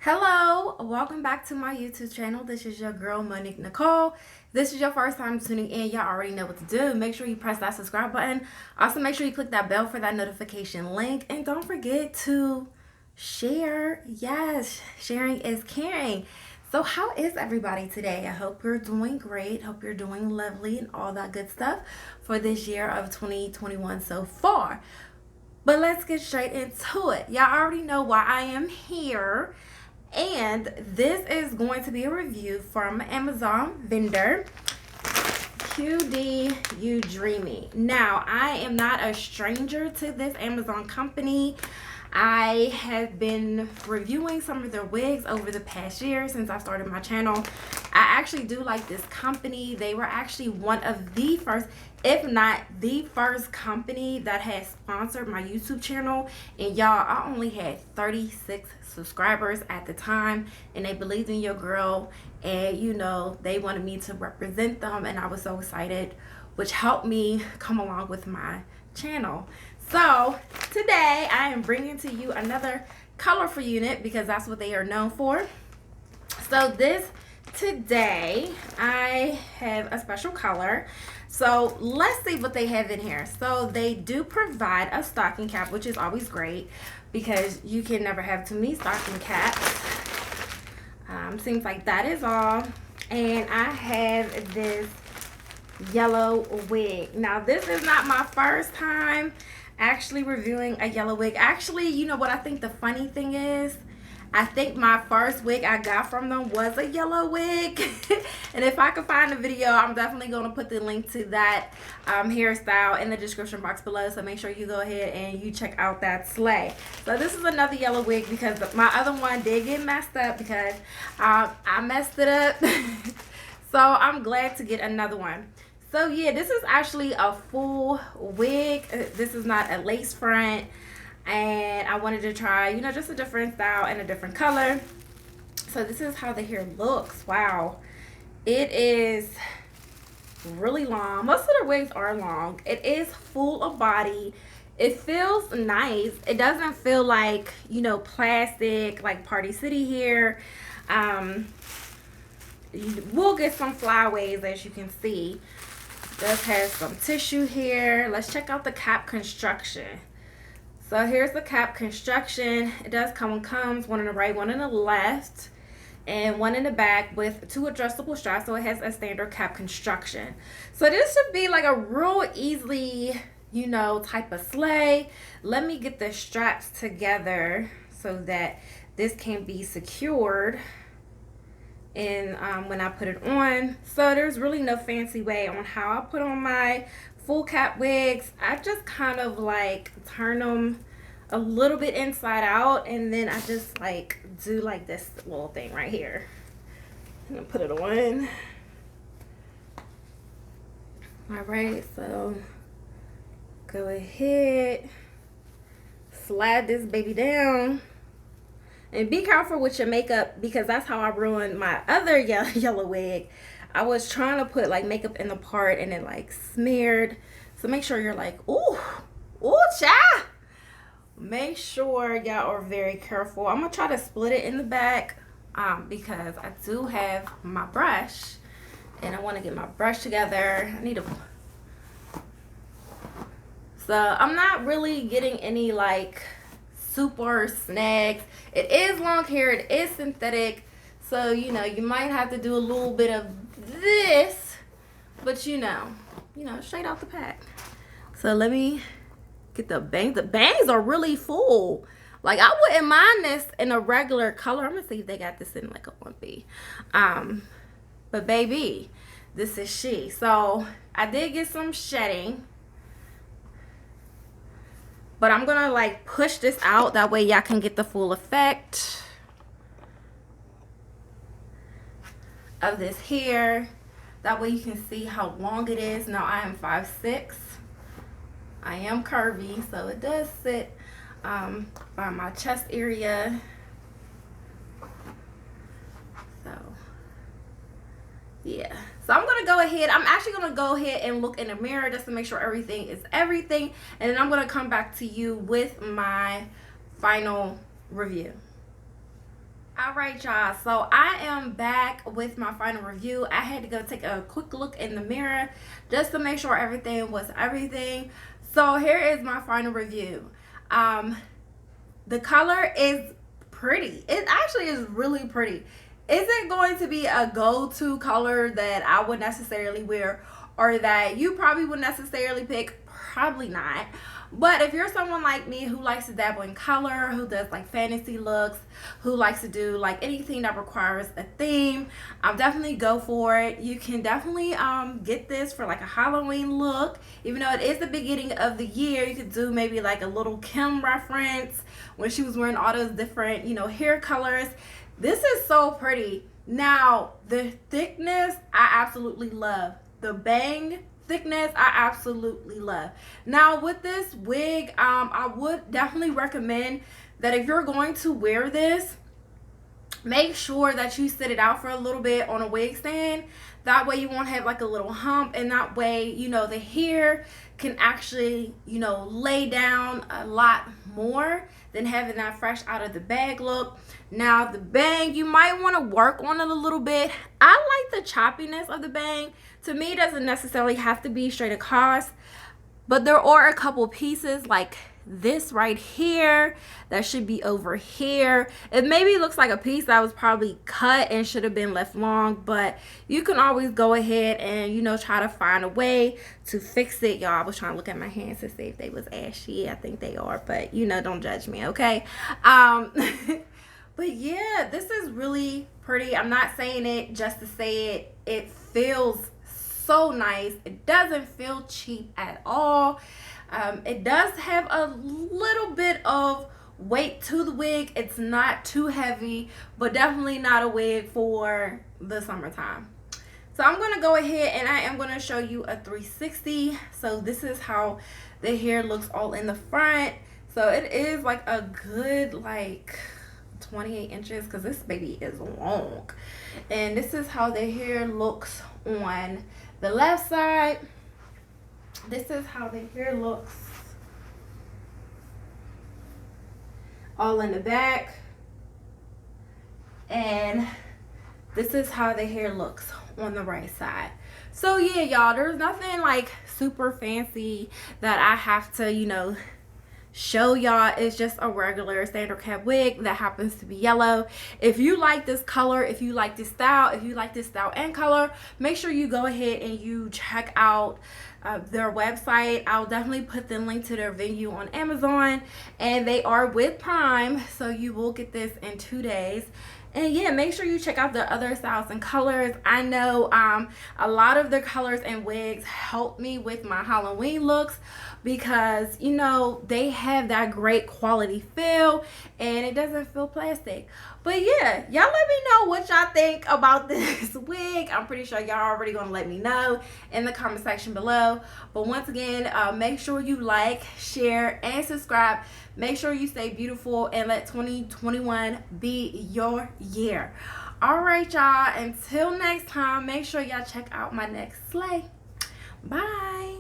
Hello, welcome back to my YouTube channel. This is your girl Monique Nicole. This is your first time tuning in. Y'all already know what to do. Make sure you press that subscribe button. Also, make sure you click that bell for that notification link. And don't forget to share. Yes, sharing is caring. So how is everybody today? I hope you're doing great. Hope you're doing lovely and all that good stuff for this year of 2021 so far. But let's get straight into it. Y'all already know why I am here. And this is going to be a review from Amazon vendor QD-Udreamy. Now, I am not a stranger to this Amazon company. I have been reviewing some of their wigs over the past year since I started my channel. I actually do like this company. They were actually one of the first, if not the first company that has sponsored my YouTube channel. And y'all, I only had 36 subscribers at the time, and they believed in your girl, and you know, they wanted me to represent them, and I was so excited, which helped me come along with my channel. So today I am bringing to you another colorful unit because that's what they are known for. So today I have a special color. So let's see what they have in here. So they do provide a stocking cap, which is always great because you can never have too many stocking caps. Seems like that is all. And I have this yellow wig. Now this is not my first time actually reviewing a yellow wig. Actually, you know what I think the funny thing is? I think my first wig I got from them was a yellow wig. And if I can find the video, I'm definitely going to put the link to that hairstyle in the description box below. So make sure you go ahead and you check out that slay. So this is another yellow wig because my other one did get messed up because I messed it up. So I'm glad to get another one. So yeah, this is actually a full wig. This is not a lace front. And I wanted to try, you know, just a different style and a different color. So this is how the hair looks. Wow. It is really long. Most of the wigs are long. It is full of body. It feels nice. It doesn't feel like, you know, plastic, like Party City hair. We'll get some flyaways, as you can see. It does have some tissue here. Let's check out the cap construction. So here's the cap construction. It does comes one on the right, one on the left, and one in the back with two adjustable straps. So it has a standard cap construction. So this should be like a real easily, you know, type of sleigh. Let me get the straps together so that this can be secured and when I put it on. So there's really no fancy way on how I put on my full cap wigs. I just kind of like turn them a little bit inside out, and then I just like do like this little thing right here. I'm gonna put it on. All right, so go ahead, slide this baby down. And be careful with your makeup because that's how I ruined my other yellow wig. I was trying to put like makeup in the part and it like smeared. So make sure you're like, ooh, child. Make sure y'all are very careful. I'm gonna try to split it in the back because I do have my brush and I want to get my brush together. I need to. So I'm not really getting any like super snags. It is long hair, it is synthetic, so you know you might have to do a little bit of this, but you know straight out the pack. So let me get the bangs. The bangs are really full. Like I wouldn't mind this in a regular color. I'm gonna see if they got this in like a 1B. But baby, this is she. So I did get some shedding, but I'm gonna like push this out, that way y'all can get the full effect of this hair. That way you can see how long it is. Now I am 5'6". I am curvy, so it does sit by my chest area. So yeah, so I'm gonna go ahead, I'm actually gonna go ahead and look in the mirror just to make sure everything is everything, and then I'm gonna come back to you with my final review. All right, y'all, so I am back with my final review. I had to go take a quick look in the mirror just to make sure everything was everything. So here is my final review. The color is pretty. It actually is really pretty. Is it going to be a go-to color that I would necessarily wear or that you probably would necessarily pick? Probably not. But if you're someone like me who likes to dabble in color, who does like fantasy looks, who likes to do like anything that requires a theme, definitely go for it. You can definitely get this for like a Halloween look. Even though it is the beginning of the year, you could do maybe like a little Kim reference when she was wearing all those different, you know, hair colors. This is so pretty. Now, the thickness, I absolutely love. The bang thickness, I absolutely love. Now with this wig, I would definitely recommend that if you're going to wear this, make sure that you sit it out for a little bit on a wig stand. That way you won't have like a little hump, and that way, you know, the hair can actually, you know, lay down a lot more than having that fresh out of the bag look. Now the bang, you might want to work on it a little bit. I like the choppiness of the bang. To me, it doesn't necessarily have to be straight across, but there are a couple pieces like this right here that should be over here. It maybe looks like a piece that was probably cut and should have been left long, but you can always go ahead and, you know, try to find a way to fix it. Y'all, I was trying to look at my hands to see if they was ashy. I think they are, but you know, don't judge me, okay? But yeah, this is really pretty. I'm not saying it just to say it. It feels so nice. It doesn't feel cheap at all. It does have a little bit of weight to the wig. It's not too heavy, but definitely not a wig for the summertime. So I'm going to go ahead and I am going to show you a 360. So this is how the hair looks all in the front. So it is like a good like 28 inches because this baby is long. And this is how the hair looks on the left side. This is how the hair looks all in the back. And this is how the hair looks on the right side. So yeah, y'all, there's nothing like super fancy that I have to, you know, show y'all. It's just a regular standard cap wig that happens to be yellow. If you like this color, if you like this style, and color, make sure you go ahead and you check out their website. I'll definitely put the link to their venue on Amazon, and they are with Prime, so you will get this in 2 days. And yeah, make sure you check out their other styles and colors. I know a lot of their colors and wigs help me with my Halloween looks because, you know, they have that great quality feel and it doesn't feel plastic. But yeah, y'all let me know what y'all think about this wig. I'm pretty sure y'all already gonna let me know in the comment section below. But once again, make sure you like, share, and subscribe. Make sure you stay beautiful and let 2021 be your year. All right, y'all, until next time, make sure y'all check out my next slay. Bye.